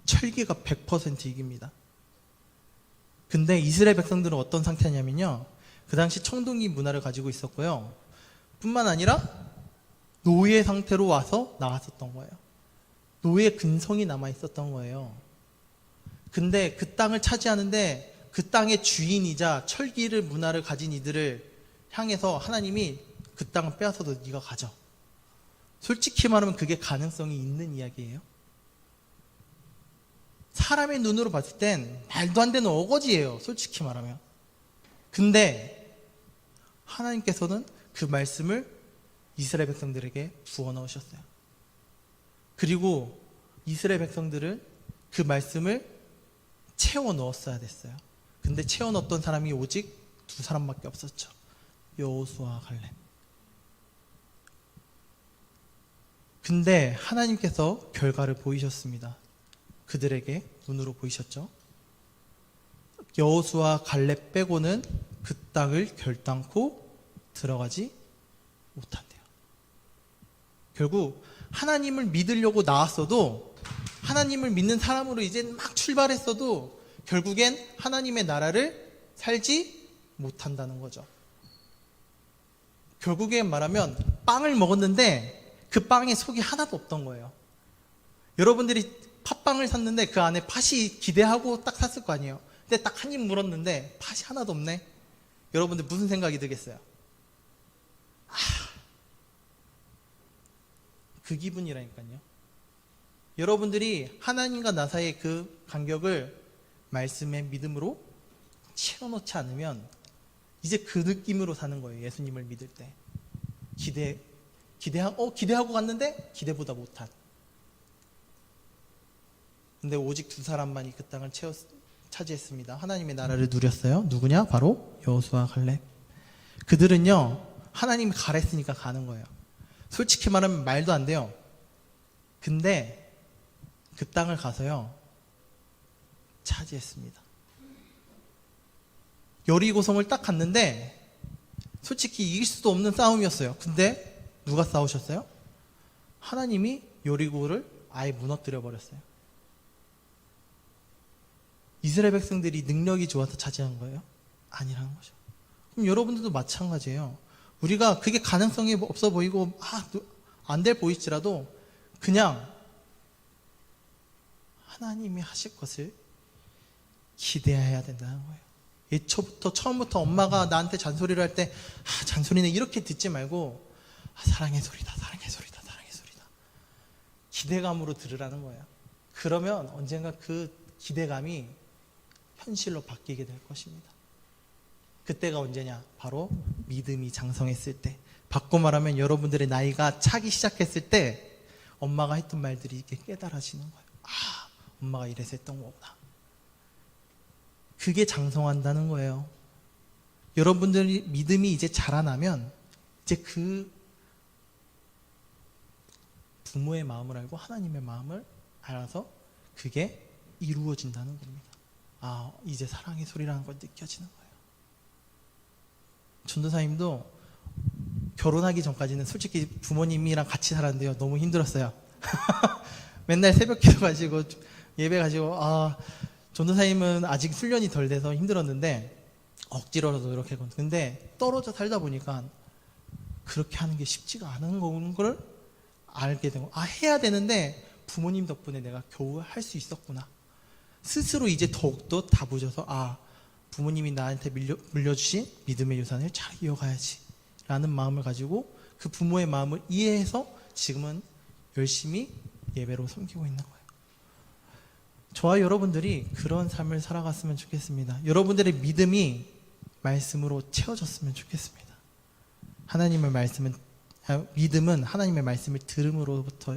철기가 100% 이깁니다. 근데 이스라엘 백성들은 어떤 상태냐면요, 그 당시 청동기 문화를 가지고 있었고요, 뿐만 아니라 노예 상태로 와서 나왔었던 거예요. 노예 근성이 남아 있었던 거예요. 근데 그 땅을 차지하는데 그 땅의 주인이자 철기를 문화를 가진 이들을 향해서 하나님이 그 땅을 빼앗아도 네가 가져. 솔직히 말하면 그게 가능성이 있는 이야기예요. 사람의 눈으로 봤을 땐 말도 안 되는 어거지예요. 솔직히 말하면. 근데 하나님께서는 그 말씀을 이스라엘 백성들에게 부어 넣으셨어요. 그리고 이스라엘 백성들은 그 말씀을 채워 넣었어야 됐어요. 근데 채워 넣었던 사람이 오직 두 사람밖에 없었죠. 여호수아와 갈렙. 근데 하나님께서 결과를 보이셨습니다. 그들에게 눈으로 보이셨죠. 여호수아 갈렙 빼고는 그 땅을 결단코 들어가지 못한대요. 결국 하나님을 믿으려고 나왔어도, 하나님을 믿는 사람으로 이제 막 출발했어도 결국엔 하나님의 나라를 살지 못한다는 거죠. 결국엔 말하면 빵을 먹었는데 그 빵에 속이 하나도 없던 거예요. 여러분들이 팥빵을 샀는데 그 안에 팥이 기대하고 딱 샀을 거 아니에요. 근데 딱 한 입 물었는데 팥이 하나도 없네. 여러분들 무슨 생각이 들겠어요? 그 기분이라니까요. 여러분들이 하나님과 나 사이의 그 간격을 말씀의 믿음으로 채워놓지 않으면 이제 그 느낌으로 사는 거예요. 예수님을 믿을 때 기대하고 갔는데 기대보다 못한. 근데 오직 두 사람만이 그 땅을 차지했습니다. 하나님의 나라를 누렸어요. 누구냐? 바로 여호수아 갈렙. 그들은요, 하나님이 가랬으니까 가는 거예요. 솔직히 말하면 말도 안 돼요. 근데 그 땅을 가서요, 차지했습니다. 여리고성을 딱 갔는데 솔직히 이길 수도 없는 싸움이었어요. 근데 누가 싸우셨어요? 하나님이 여리고를 아예 무너뜨려 버렸어요. 이스라엘 백성들이 능력이 좋아서 차지한 거예요? 아니라는 거죠. 그럼 여러분들도 마찬가지예요. 우리가 그게 가능성이 없어 보이고 안 될 보일지라도 그냥 하나님이 하실 것을 기대해야 된다는 거예요. 처음부터 엄마가 나한테 잔소리를 할 때 잔소리네 이렇게 듣지 말고 사랑의 소리다, 사랑의 소리다, 사랑의 소리다. 기대감으로 들으라는 거예요. 그러면 언젠가 그 기대감이 현실로 바뀌게 될 것입니다. 그때가 언제냐? 바로 믿음이 장성했을 때. 바꿔 말하면 여러분들의 나이가 차기 시작했을 때 엄마가 했던 말들이 이렇게 깨달아지는 거예요. 엄마가 이래서 했던 거구나. 그게 장성한다는 거예요. 여러분들이 믿음이 이제 자라나면 이제 그 부모의 마음을 알고 하나님의 마음을 알아서 그게 이루어진다는 겁니다. 이제 사랑의 소리라는 걸 느껴지는 거예요. 전도사님도 결혼하기 전까지는 솔직히 부모님이랑 같이 살았는데요, 너무 힘들었어요. 맨날 새벽 기도 가지고 예배 가지고 전도사님은 아직 훈련이 덜 돼서 힘들었는데 억지로라도 이렇게. 근데 떨어져 살다 보니까 그렇게 하는 게 쉽지가 않은 걸 알게 되고 해야 되는데 부모님 덕분에 내가 겨우 할 수 있었구나. 스스로 이제 더욱더 다부져서 부모님이 나한테 물려주신 믿음의 유산을 잘 이어가야지 라는 마음을 가지고 그 부모의 마음을 이해해서 지금은 열심히 예배로 섬기고 있는 거예요. 저와 여러분들이 그런 삶을 살아갔으면 좋겠습니다. 여러분들의 믿음이 말씀으로 채워졌으면 좋겠습니다. 믿음은 하나님의 말씀을 들음으로부터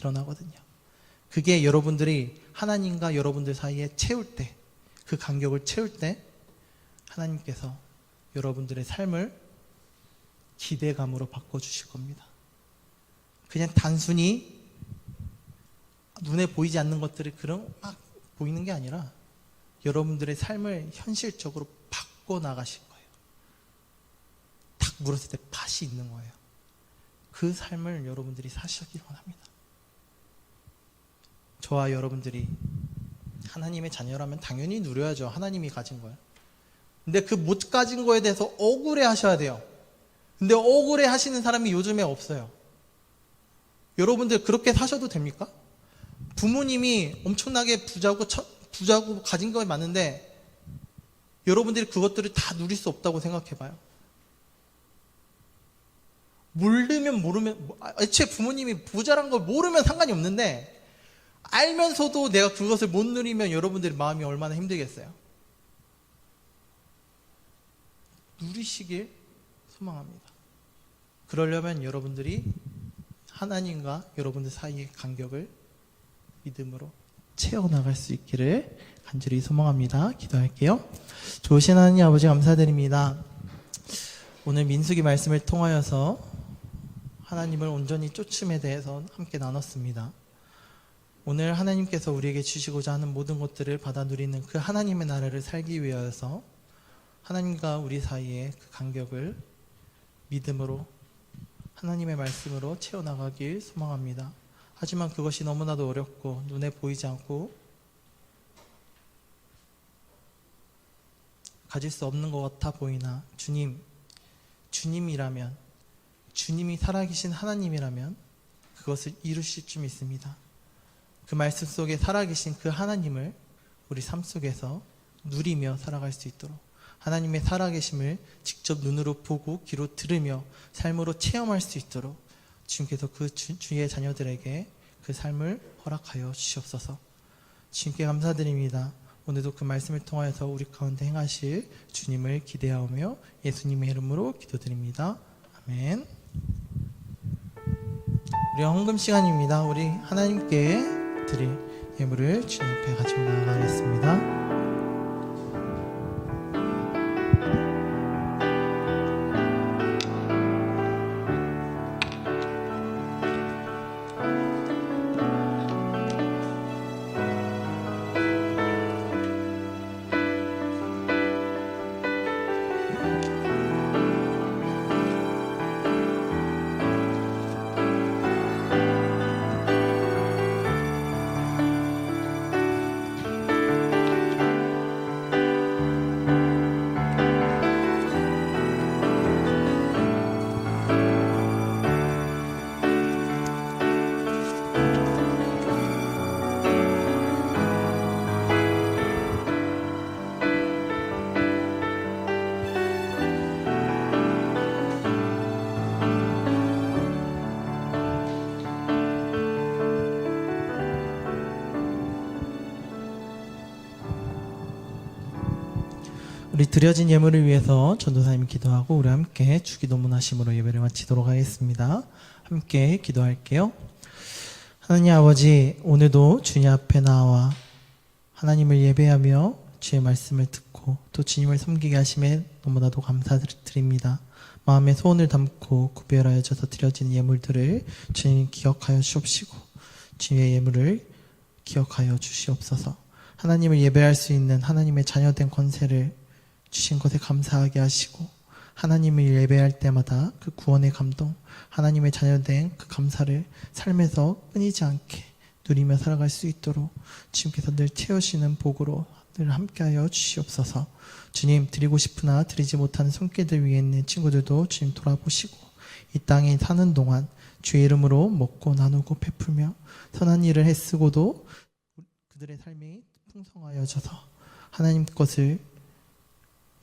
일어나거든요. 그게 여러분들이 하나님과 여러분들 사이에 채울 때, 그 간격을 채울 때 하나님께서 여러분들의 삶을 기대감으로 바꿔주실 겁니다. 그냥 단순히 눈에 보이지 않는 것들이 그런 막 보이는 게 아니라 여러분들의 삶을 현실적으로 바꿔 나가실 거예요. 탁 물었을 때 팥이 있는 거예요. 그 삶을 여러분들이 사시기 원합니다. 저와 여러분들이 하나님의 자녀라면 당연히 누려야죠. 하나님이 가진 걸. 근데 그 못 가진 거에 대해서 억울해 하셔야 돼요. 근데 억울해 하시는 사람이 요즘에 없어요. 여러분들 그렇게 사셔도 됩니까? 부모님이 엄청나게 부자고 가진 거 많은데 여러분들이 그것들을 다 누릴 수 없다고 생각해 봐요. 모르면 애초에 부모님이 부자란 걸 모르면 상관이 없는데 알면서도 내가 그것을 못 누리면 여러분들의 마음이 얼마나 힘들겠어요. 누리시길 소망합니다. 그러려면 여러분들이 하나님과 여러분들 사이의 간격을 믿음으로 채워나갈 수 있기를 간절히 소망합니다. 기도할게요. 좋으신 하나님 아버지 감사드립니다. 오늘 민수기 말씀을 통하여서 하나님을 온전히 쫓음에 대해서 함께 나눴습니다. 오늘 하나님께서 우리에게 주시고자 하는 모든 것들을 받아 누리는 그 하나님의 나라를 살기 위하여서 하나님과 우리 사이의 그 간격을 믿음으로 하나님의 말씀으로 채워나가길 소망합니다. 하지만 그것이 너무나도 어렵고 눈에 보이지 않고 가질 수 없는 것 같아 보이나 주님이라면, 주님이 살아계신 하나님이라면 그것을 이루실 줄 믿습니다. 그 말씀 속에 살아계신 그 하나님을 우리 삶 속에서 누리며 살아갈 수 있도록 하나님의 살아계심을 직접 눈으로 보고 귀로 들으며 삶으로 체험할 수 있도록 주님께서 그 주의 자녀들에게 그 삶을 허락하여 주시옵소서. 주님께 감사드립니다. 오늘도 그 말씀을 통하여서 우리 가운데 행하실 주님을 기대하며 예수님의 이름으로 기도드립니다. 아멘. 우리 헌금 시간입니다. 우리 하나님께 드릴 예물을 주님 앞에 가지고 나아가겠습니다. 우리 드려진 예물을 위해서 전도사님이 기도하고 우리 함께 주기도문하심으로 예배를 마치도록 하겠습니다. 함께 기도할게요. 하나님 아버지, 오늘도 주님 앞에 나와 하나님을 예배하며 주의 말씀을 듣고 또 주님을 섬기게 하심에 너무나도 감사드립니다. 마음에 소원을 담고 구별하여져서 드려진 예물들을 주님 기억하여 주옵시고 주의 예물을 기억하여 주시옵소서. 하나님을 예배할 수 있는 하나님의 자녀된 권세를 주신 것에 감사하게 하시고 하나님을 예배할 때마다 그 구원의 감동, 하나님의 자녀된 그 감사를 삶에서 끊이지 않게 누리며 살아갈 수 있도록 주님께서 늘 채우시는 복으로 늘 함께하여 주시옵소서. 주님, 드리고 싶으나 드리지 못하는 손길들 위에 있는 친구들도 주님 돌아보시고 이 땅에 사는 동안 주의 이름으로 먹고 나누고 베풀며 선한 일을 애쓰고도 그들의 삶이 풍성하여져서 하나님 것을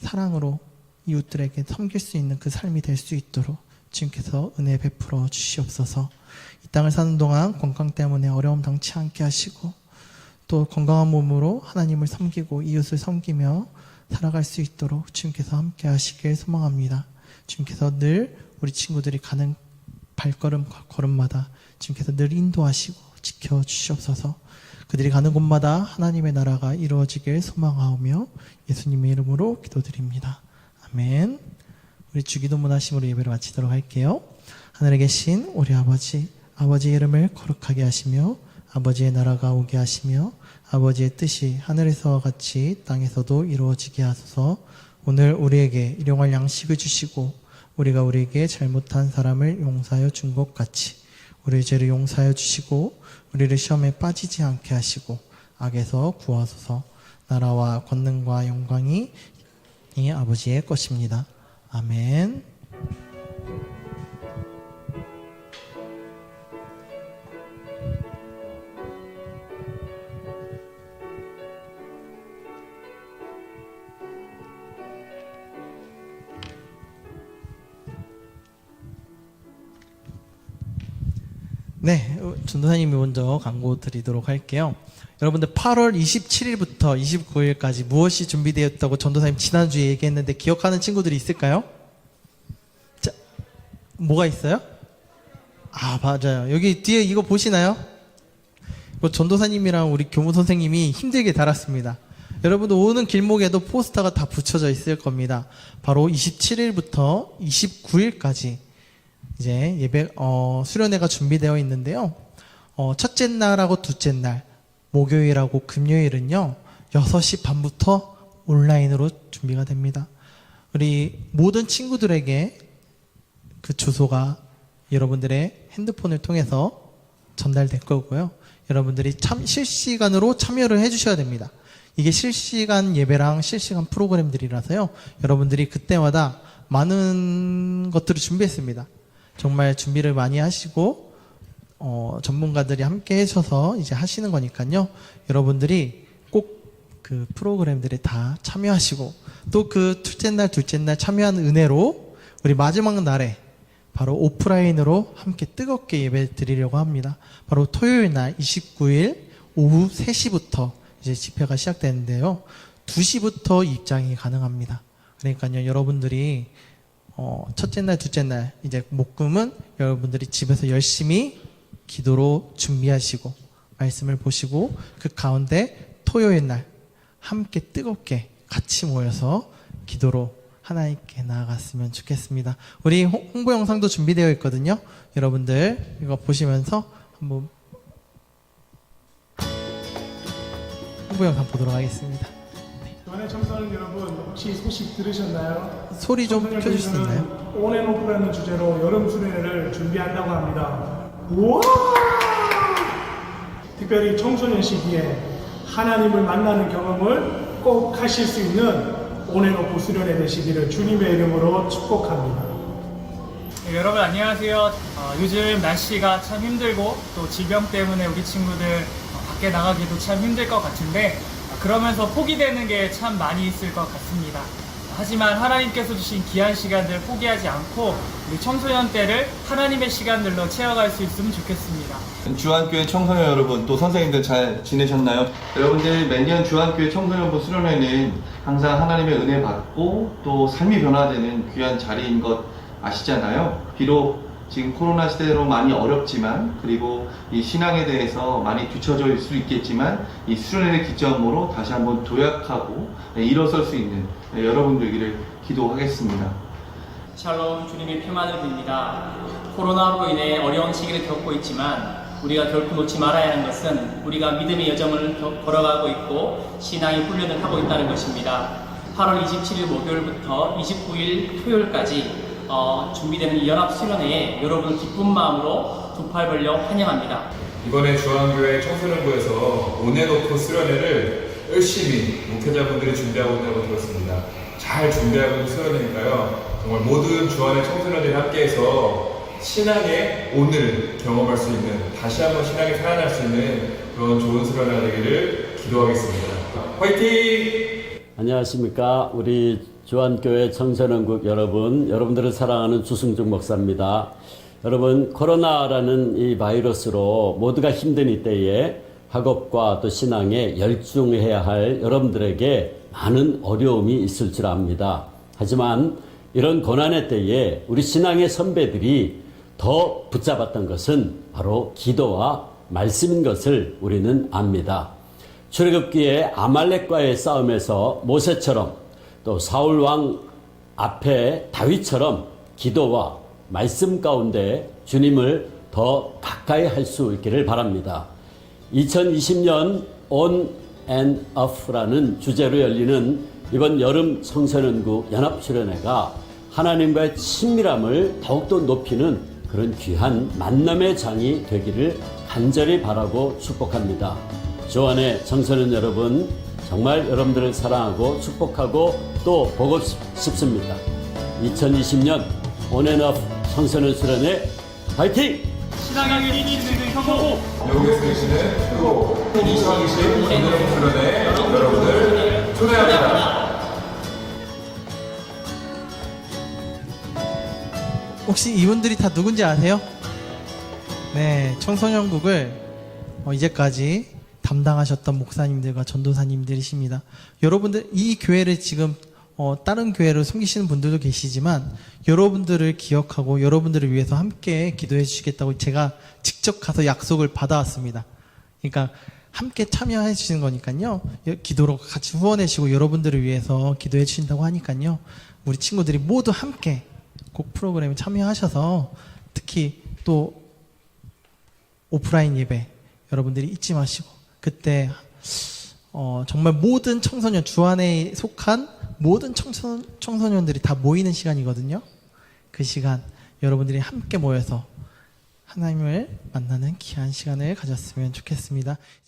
사랑으로 이웃들에게 섬길 수 있는 그 삶이 될 수 있도록 주님께서 은혜 베풀어 주시옵소서. 이 땅을 사는 동안 건강 때문에 어려움 당치 않게 하시고 또 건강한 몸으로 하나님을 섬기고 이웃을 섬기며 살아갈 수 있도록 주님께서 함께 하시길 소망합니다. 주님께서 늘 우리 친구들이 가는 발걸음 걸음마다 주님께서 늘 인도하시고 지켜주시옵소서. 그들이 가는 곳마다 하나님의 나라가 이루어지길 소망하오며 예수님의 이름으로 기도드립니다. 아멘. 우리 주기도문 하심으로 예배를 마치도록 할게요. 하늘에 계신 우리 아버지, 아버지의 이름을 거룩하게 하시며 아버지의 나라가 오게 하시며 아버지의 뜻이 하늘에서와 같이 땅에서도 이루어지게 하소서. 오늘 우리에게 일용할 양식을 주시고 우리가 우리에게 잘못한 사람을 용서하여 준 것 같이 우리의 죄를 용서하여 주시고 우리를 시험에 빠지지 않게 하시고 악에서 구하소서. 나라와 권능과 영광이 이 아버지의 것입니다. 아멘. 네, 전도사님이 먼저 광고 드리도록 할게요. 여러분들 8월 27일부터 29일까지 무엇이 준비되었다고 전도사님 지난주에 얘기했는데 기억하는 친구들이 있을까요? 자, 뭐가 있어요? 아, 맞아요. 여기 뒤에 이거 보시나요? 이거 전도사님이랑 우리 교무 선생님이 힘들게 달았습니다. 여러분들 오는 길목에도 포스터가 다 붙여져 있을 겁니다. 바로 27일부터 29일까지 이제 예배 수련회가 준비되어 있는데요. 첫째 날하고 둘째 날 목요일하고 금요일은요 6시 반부터 온라인으로 준비가 됩니다. 우리 모든 친구들에게 그 주소가 여러분들의 핸드폰을 통해서 전달될 거고요. 여러분들이 실시간으로 참여를 해주셔야 됩니다. 이게 실시간 예배랑 실시간 프로그램들이라서요. 여러분들이 그때마다 많은 것들을 준비했습니다. 정말 준비를 많이 하시고 전문가들이 함께 해셔서 이제 하시는 거니까요. 여러분들이 꼭 그 프로그램들에 다 참여하시고 또 그 둘째 날 참여한 은혜로 우리 마지막 날에 바로 오프라인으로 함께 뜨겁게 예배 드리려고 합니다. 바로 토요일 날 29일 오후 3시부터 이제 집회가 시작되는데요. 2시부터 입장이 가능합니다. 그러니까요, 여러분들이 첫째 날, 둘째 날 이제 목금은 여러분들이 집에서 열심히 기도로 준비하시고 말씀을 보시고 그 가운데 토요일 날 함께 뜨겁게 같이 모여서 기도로 하나님께 나아갔으면 좋겠습니다. 우리 홍보 영상도 준비되어 있거든요. 여러분들 이거 보시면서 한번 홍보 영상 보도록 하겠습니다. 교환의 청소년 여러분, 혹시 소식 들으셨나요? 소리 좀 켜줄 수 있나요? 온앤오프라는 주제로 여름 수련회를 준비한다고 합니다. 우와! 특별히 청소년 시기에 하나님을 만나는 경험을 꼭 하실 수 있는 온앤오프 수련회 되시기를 주님의 이름으로 축복합니다. 네, 여러분 안녕하세요. 요즘 날씨가 참 힘들고 또 질병 때문에 우리 친구들 밖에 나가기도 참 힘들 것 같은데 그러면서 포기되는 게 참 많이 있을 것 같습니다. 하지만 하나님께서 주신 귀한 시간들 포기하지 않고 우리 청소년 때를 하나님의 시간들로 채워갈 수 있으면 좋겠습니다. 주한교회 청소년 여러분, 또 선생님들 잘 지내셨나요? 여러분들 매년 주한교회 청소년부 수련회는 항상 하나님의 은혜 받고 또 삶이 변화되는 귀한 자리인 것 아시잖아요. 비록 지금 코로나 시대로 많이 어렵지만 그리고 이 신앙에 대해서 많이 뒤처질 수 있겠지만 이 수련회를 기점으로 다시 한번 도약하고 일어설 수 있는 여러분 되기를 기도하겠습니다. 샬롬, 주님의 평안을 빕니다. 코로나로 인해 어려운 시기를 겪고 있지만 우리가 결코 놓지 말아야 하는 것은 우리가 믿음의 여정을 걸어가고 있고 신앙의 훈련을 하고 있다는 것입니다. 8월 27일 목요일부터 29일 토요일까지 준비되는 이 연합수련회에 여러분을 기쁜 마음으로 두 팔 벌려 환영합니다. 이번에 주한교회 청소년부에서 온앤오프 수련회를 열심히 목회자분들이 준비하고 있다고 들었습니다. 잘 준비하고 있는 수련회니까요. 정말 모든 주한의 청소년들이 함께해서 신앙의 오늘 경험할 수 있는, 다시 한번 신앙이 살아날 수 있는 그런 좋은 수련회가 되기를 기도하겠습니다. 화이팅! 안녕하십니까. 우리 주한교회 청소년국 여러분, 여러분들을 사랑하는 주승중 목사입니다. 여러분, 코로나라는 이 바이러스로 모두가 힘든 이때에 학업과 또 신앙에 열중해야 할 여러분들에게 많은 어려움이 있을 줄 압니다. 하지만 이런 고난의 때에 우리 신앙의 선배들이 더 붙잡았던 것은 바로 기도와 말씀인 것을 우리는 압니다. 출애굽기의 아말렉과의 싸움에서 모세처럼 또 사울 왕 앞에 다윗처럼 기도와 말씀 가운데 주님을 더 가까이 할 수 있기를 바랍니다. 2020년 On and Off라는 주제로 열리는 이번 여름 청소년국 연합수련회가 하나님과의 친밀함을 더욱더 높이는 그런 귀한 만남의 장이 되기를 간절히 바라고 축복합니다. 조안의 청소년 여러분, 정말 여러분들을 사랑하고 축복하고 또 보고 싶습니다. 2020년 On and Off 청소년 수련회 화이팅! 신앙의 힘이 켜고 미국에서 계시는 그리고 2020 청소년 수련회 여러분들 초대합니다. 혹시 이분들이 다 누군지 아세요? 네, 청소년국을 이제까지 담당하셨던 목사님들과 전도사님들이십니다. 여러분들 이 교회를 지금 다른 교회를 섬기시는 분들도 계시지만 여러분들을 기억하고 여러분들을 위해서 함께 기도해 주시겠다고 제가 직접 가서 약속을 받아왔습니다. 그러니까 함께 참여해 주시는 거니까요. 기도로 같이 후원해 주시고 여러분들을 위해서 기도해 주신다고 하니까요. 우리 친구들이 모두 함께 꼭 프로그램에 참여하셔서 특히 또 오프라인 예배 여러분들이 잊지 마시고 그때 정말 모든 청소년 주안에 속한 모든 청소년들이 다 모이는 시간이거든요. 그 시간 여러분들이 함께 모여서 하나님을 만나는 귀한 시간을 가졌으면 좋겠습니다.